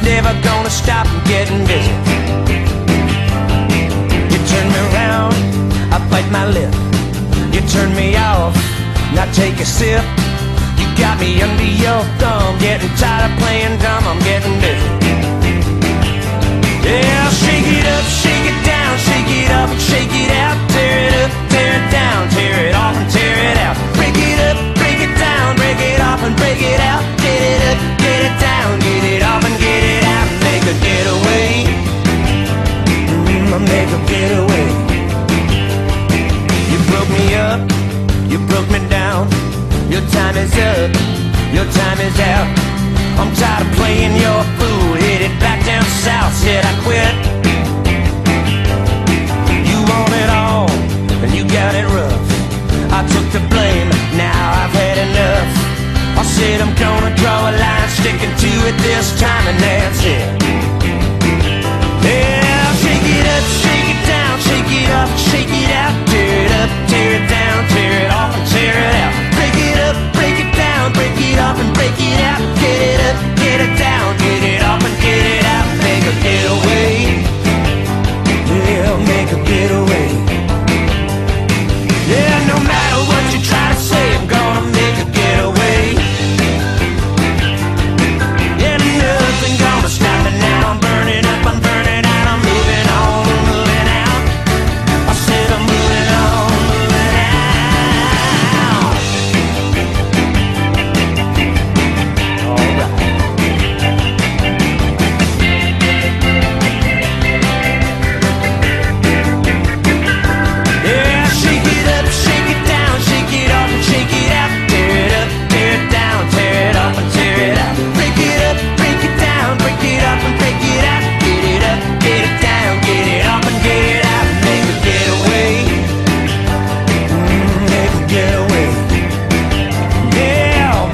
ever gonna stop. I'm getting busy. You turn me around, I bite my lip. You turn me off, now take a sip. You got me under your thumb, getting tired of playing dumb. I'm getting busy. Yeah, shake it up, shake it down, shake it up and shake it out. Tear it up, tear it down, tear it off and tear it out. Break it up, break it down, break it off and break it out. Get it up, get it down, get it off and get it out. Make a getaway, make a getaway. You broke me up, you broke me down. Your time is up, your time is out. I'm tired of playing your fool, headed back down south, said I quit. You want it all, and you got it rough. I took the blame, now I've had enough. I said I'm gonna draw a line, sticking to it this time, and that's it.